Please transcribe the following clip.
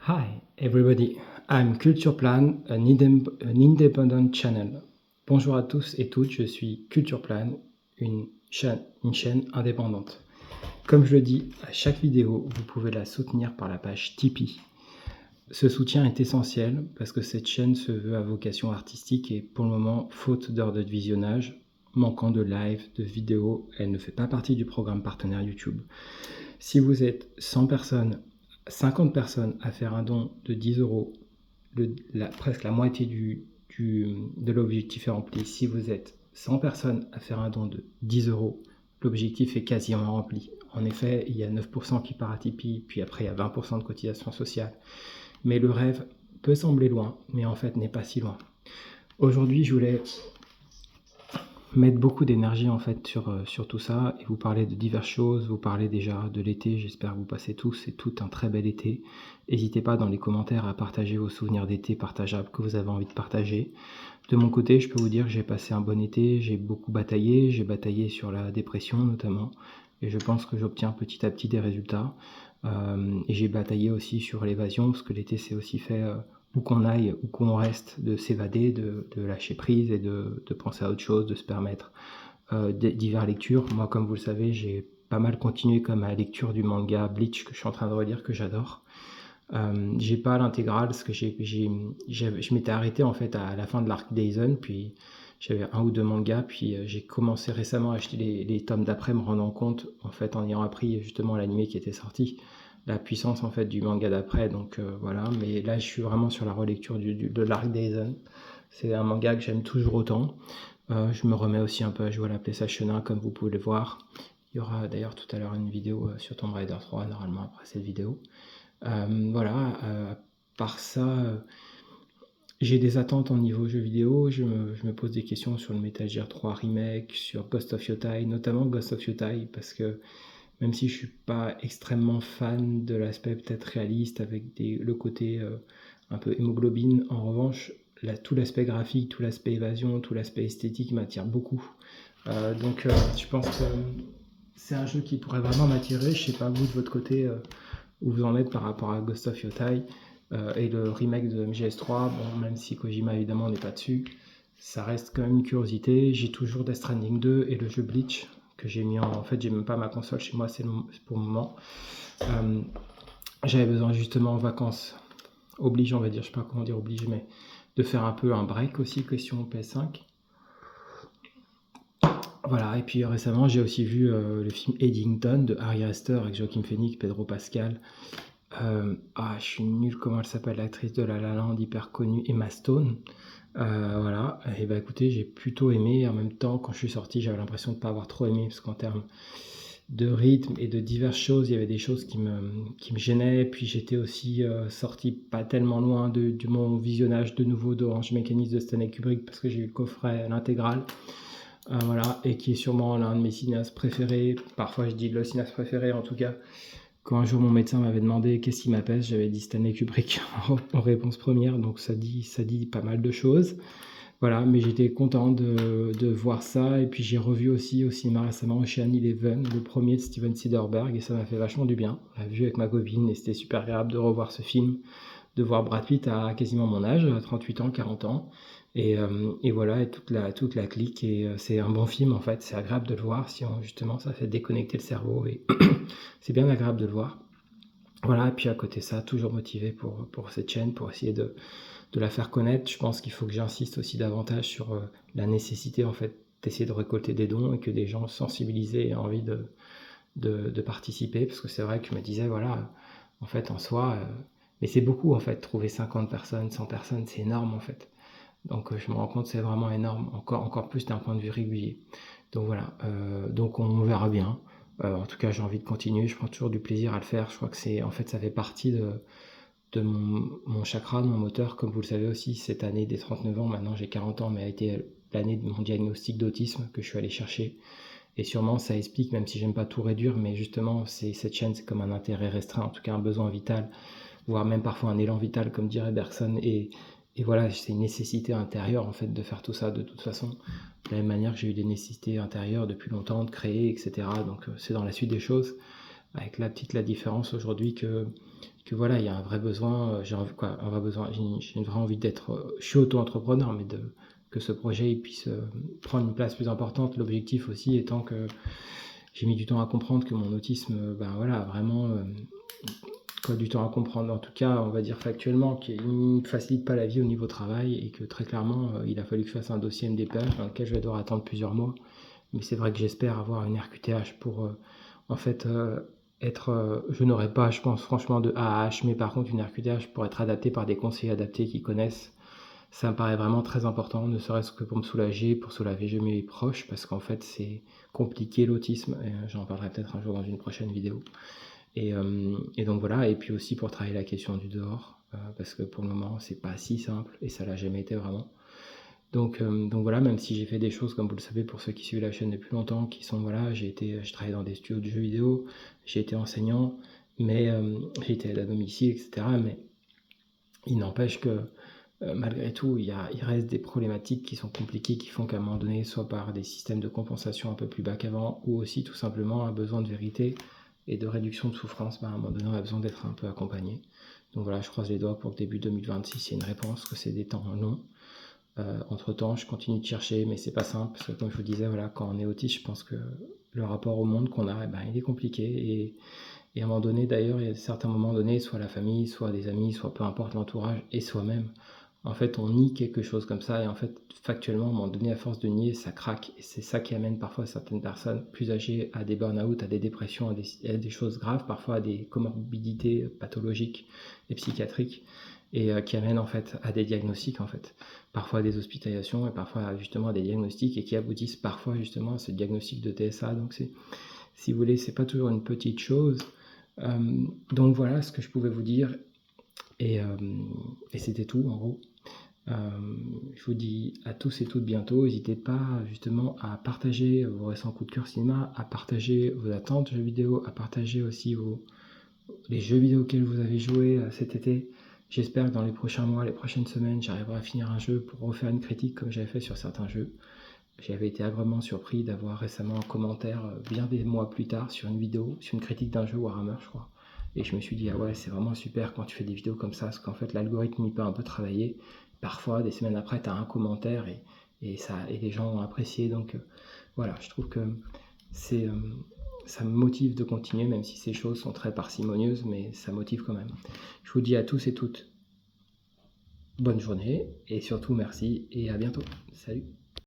Hi everybody, I'm Culture Plan, an independent channel. Bonjour à tous et toutes, je suis Culture Plan, une chaîne indépendante. Comme je le dis à chaque vidéo, vous pouvez la soutenir par la page Tipeee. Ce soutien est essentiel parce que cette chaîne se veut à vocation artistique et pour le moment, faute d'heures de visionnage, manquant de live, de vidéos, elle ne fait pas partie du programme partenaire YouTube. Si vous êtes 100 personnes, 50 personnes à faire un don de 10 euros, presque la moitié de l'objectif est rempli. Si vous êtes 100 personnes à faire un don de 10 euros, l'objectif est quasiment rempli. En effet, il y a 9% qui part à Tipeee, puis après il y a 20% de cotisation sociale. Mais le rêve peut sembler loin, mais en fait n'est pas si loin. Aujourd'hui, je voulais mettre beaucoup d'énergie en fait sur tout ça et vous parler de diverses choses, vous parler déjà de l'été, j'espère que vous passez tous et toutes un très bel été. N'hésitez pas dans les commentaires à partager vos souvenirs d'été partageables que vous avez envie de partager. De mon côté, je peux vous dire que j'ai passé un bon été, j'ai beaucoup bataillé, j'ai bataillé sur la dépression notamment, et je pense que j'obtiens petit à petit des résultats. Et j'ai bataillé aussi sur l'évasion, parce que l'été c'est aussi fait où qu'on aille, où qu'on reste, de s'évader, de lâcher prise et de penser à autre chose, de se permettre diverses lectures. Moi, comme vous le savez, j'ai pas mal continué comme à la lecture du manga Bleach que je suis en train de relire, que j'adore. J'ai pas l'intégrale parce que je m'étais arrêté en fait à la fin de l'arc Daisen, puis j'avais un ou deux mangas, puis j'ai commencé récemment à acheter les tomes d'après, me rendant compte en fait en ayant appris justement l'anime qui était sorti, la puissance en fait du manga d'après, donc voilà. Mais là, je suis vraiment sur la relecture de l'arc Daisen. C'est un manga que j'aime toujours autant. Je me remets aussi un peu à jouer à la PlayStation 1 comme vous pouvez le voir. Il y aura d'ailleurs tout à l'heure une vidéo sur Tomb Raider 3 normalement après cette vidéo. Voilà, à part ça, j'ai des attentes en niveau jeux vidéo. Je me pose des questions sur le Metal Gear 3 Remake, sur Ghost of Yotei, notamment Ghost of Yotei, parce que même si je suis pas extrêmement fan de l'aspect peut-être réaliste avec le côté un peu hémoglobine, en revanche, tout l'aspect graphique, tout l'aspect évasion, tout l'aspect esthétique m'attire beaucoup. Donc je pense que c'est un jeu qui pourrait vraiment m'attirer. Je sais pas vous de votre côté où vous en êtes par rapport à Ghost of Yotei et le remake de MGS3. Bon, même si Kojima évidemment n'est pas dessus, ça reste quand même une curiosité. J'ai toujours Death Stranding 2 et le jeu Bleach que j'ai mis en fait, j'ai même pas ma console chez moi, c'est pour le moment. J'avais besoin justement en vacances, oblige on va dire, je sais pas comment dire oblige, mais de faire un peu un break aussi, question PS5. Voilà, et puis récemment j'ai aussi vu le film Eddington de Ari Aster avec Joaquin Phoenix, Pedro Pascal. Je suis nul, comment elle s'appelle, l'actrice de La La Land, hyper connue, Emma Stone. Voilà, et bah écoutez, j'ai plutôt aimé. En même temps, quand je suis sorti, j'avais l'impression de ne pas avoir trop aimé, parce qu'en termes de rythme et de diverses choses, il y avait des choses qui me gênaient. Puis j'étais aussi sorti pas tellement loin de mon visionnage de nouveau d'Orange Mécanique de Stanley Kubrick, parce que j'ai eu le coffret, l'intégrale. Voilà, et qui est sûrement l'un de mes cinéastes préférés. Parfois je dis le cinéaste préféré en tout cas. Quand un jour mon médecin m'avait demandé qu'est-ce qui m'apaise, j'avais dit Stanley Kubrick en réponse première, donc ça dit pas mal de choses. Voilà, mais j'étais content de voir ça, et puis j'ai revu aussi au cinéma récemment Ocean Eleven, le premier de Steven Soderbergh, et ça m'a fait vachement du bien. On l'a vu avec ma copine, et c'était super agréable de revoir ce film, de voir Brad Pitt à quasiment mon âge, à 38 ans, 40 ans, et voilà, et toute la clique, et c'est un bon film en fait, c'est agréable de le voir, justement ça fait déconnecter le cerveau, et c'est bien agréable de le voir. Voilà, et puis à côté de ça, toujours motivé pour cette chaîne, pour essayer de la faire connaître. Je pense qu'il faut que j'insiste aussi davantage sur la nécessité en fait d'essayer de récolter des dons et que des gens sensibilisés aient envie de participer, parce que c'est vrai que je me disais, voilà, en fait en soi, mais c'est beaucoup en fait, trouver 50 personnes, 100 personnes, c'est énorme en fait. Donc je me rends compte que c'est vraiment énorme, encore plus d'un point de vue régulier. Donc voilà, donc on verra bien. En tout cas, j'ai envie de continuer, je prends toujours du plaisir à le faire. Je crois que en fait, ça fait partie de mon chakra, de mon moteur. Comme vous le savez aussi, cette année des 39 ans, maintenant j'ai 40 ans, mais a été l'année de mon diagnostic d'autisme que je suis allé chercher. Et sûrement, ça explique, même si j'aime pas tout réduire, mais justement, cette chaîne, c'est comme un intérêt restreint, en tout cas un besoin vital, voire même parfois un élan vital, comme dirait Bergson. Et voilà, c'est une nécessité intérieure, en fait, de faire tout ça de toute façon. De la même manière que j'ai eu des nécessités intérieures depuis longtemps, de créer, etc. Donc c'est dans la suite des choses, avec la différence aujourd'hui que que voilà, il y a un vrai besoin, un vrai besoin, j'ai une vraie envie d'être, je suis auto-entrepreneur, mais que ce projet il puisse prendre une place plus importante. L'objectif aussi étant que j'ai mis du temps à comprendre que mon autisme, ben voilà, vraiment, du temps à comprendre, en tout cas, on va dire factuellement, qu'il ne me facilite pas la vie au niveau travail et que très clairement, il a fallu que je fasse un dossier MDPH dans lequel je vais devoir attendre plusieurs mois. Mais c'est vrai que j'espère avoir une RQTH pour, en fait, je n'aurai pas, je pense, franchement, de AAH, mais par contre, une RQTH pour être adapté par des conseillers adaptés qui connaissent. Ça me paraît vraiment très important, ne serait-ce que pour me soulager, pour soulager mes proches, parce qu'en fait, c'est compliqué l'autisme, et j'en parlerai peut-être un jour dans une prochaine vidéo. Et donc voilà, et puis aussi pour travailler la question du dehors, parce que pour le moment, c'est pas si simple, et ça l'a jamais été vraiment. Donc voilà, même si j'ai fait des choses, comme vous le savez, pour ceux qui suivent la chaîne depuis longtemps, qui sont, voilà, je travaille dans des studios de jeux vidéo, j'ai été enseignant, mais j'ai été aide à domicile, etc. Mais il n'empêche que malgré tout, il reste des problématiques qui sont compliquées, qui font qu'à un moment donné, soit par des systèmes de compensation un peu plus bas qu'avant, ou aussi tout simplement un besoin de vérité et de réduction de souffrance, à un moment donné, on a besoin d'être un peu accompagné. Donc voilà, je croise les doigts pour que début 2026, il y ait une réponse, que c'est des temps longs. Entre-temps, je continue de chercher, mais c'est pas simple, parce que comme je vous disais, voilà, quand on est autiste, je pense que le rapport au monde qu'on a, il est compliqué. Et à un moment donné, d'ailleurs, il y a certains moments donnés, soit la famille, soit des amis, soit peu importe l'entourage, et soi-même, en fait, on nie quelque chose comme ça, et en fait, factuellement, à un moment donné, à force de nier, ça craque. Et c'est ça qui amène parfois certaines personnes plus âgées à des burn-out, à des dépressions, à des choses graves, parfois à des comorbidités pathologiques et psychiatriques, et qui amènent en fait à des diagnostics, en fait. Parfois à des hospitalisations, et parfois justement à des diagnostics, et qui aboutissent parfois justement à ce diagnostic de TSA. Donc si vous voulez, c'est pas toujours une petite chose. Donc voilà ce que je pouvais vous dire, et c'était tout en gros. Je vous dis à tous et toutes bientôt. N'hésitez pas justement à partager vos récents coups de cœur cinéma, à partager vos attentes jeux vidéo, à partager aussi les jeux vidéo auxquels vous avez joué cet été. J'espère que dans les prochains mois, les prochaines semaines, j'arriverai à finir un jeu pour refaire une critique comme j'avais fait sur certains jeux. J'avais été agréablement surpris d'avoir récemment un commentaire bien des mois plus tard sur une vidéo, sur une critique d'un jeu Warhammer, je crois. Et je me suis dit, ah ouais, c'est vraiment super quand tu fais des vidéos comme ça, parce qu'en fait, l'algorithme, il peut un peu travailler. Parfois, des semaines après, tu as un commentaire et les gens ont apprécié. Donc voilà, je trouve que c'est, ça me motive de continuer, même si ces choses sont très parcimonieuses, mais ça motive quand même. Je vous dis à tous et toutes, bonne journée, et surtout merci, et à bientôt. Salut!